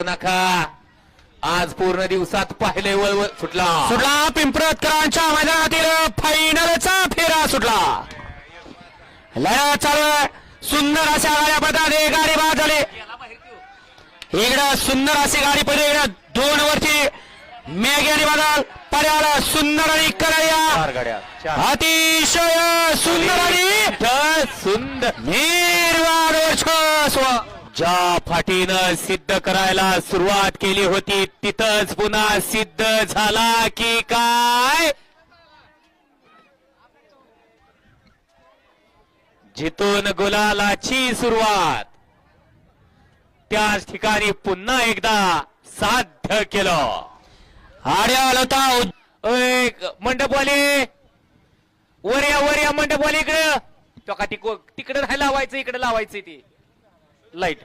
नका आज पूर्ण दिवसात पाहिले वळवळ सुटला पिंपरतकरांच्या मैदानातील फायनलचा फेरा सुटला. लढत चालू आहे. सुंदर अशा गाड्या पडतात. एक गाडी बाद झाली. इकडं सुंदर अशी गाडी पडली. इकडं 2 वरची मेघ्याने बदल पर्याला सुंदर आणि करैया अतिशय सुंदर आणि सुंदर निर्वाद वर्चस्व. ज्या फाटीनं सिद्ध करायला सुरुवात केली होती तिथंच पुन्हा सिद्ध झाला की काय. जिथून गुलालाची सुरुवात त्याच ठिकाणी पुन्हा एकदा साध्य केलं. आड्या होता मंडपवाले वर या मंडपवाले इकडे तो का तिकडे नाही लावायचं इकडे लावायचं ती लाईट.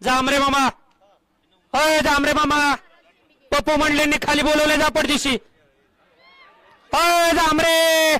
जांभरे मामा. होय जांभरे मामा. पप्पू मंडलेंनी खाली बोलवले जा पडदिशी. होय जांभरे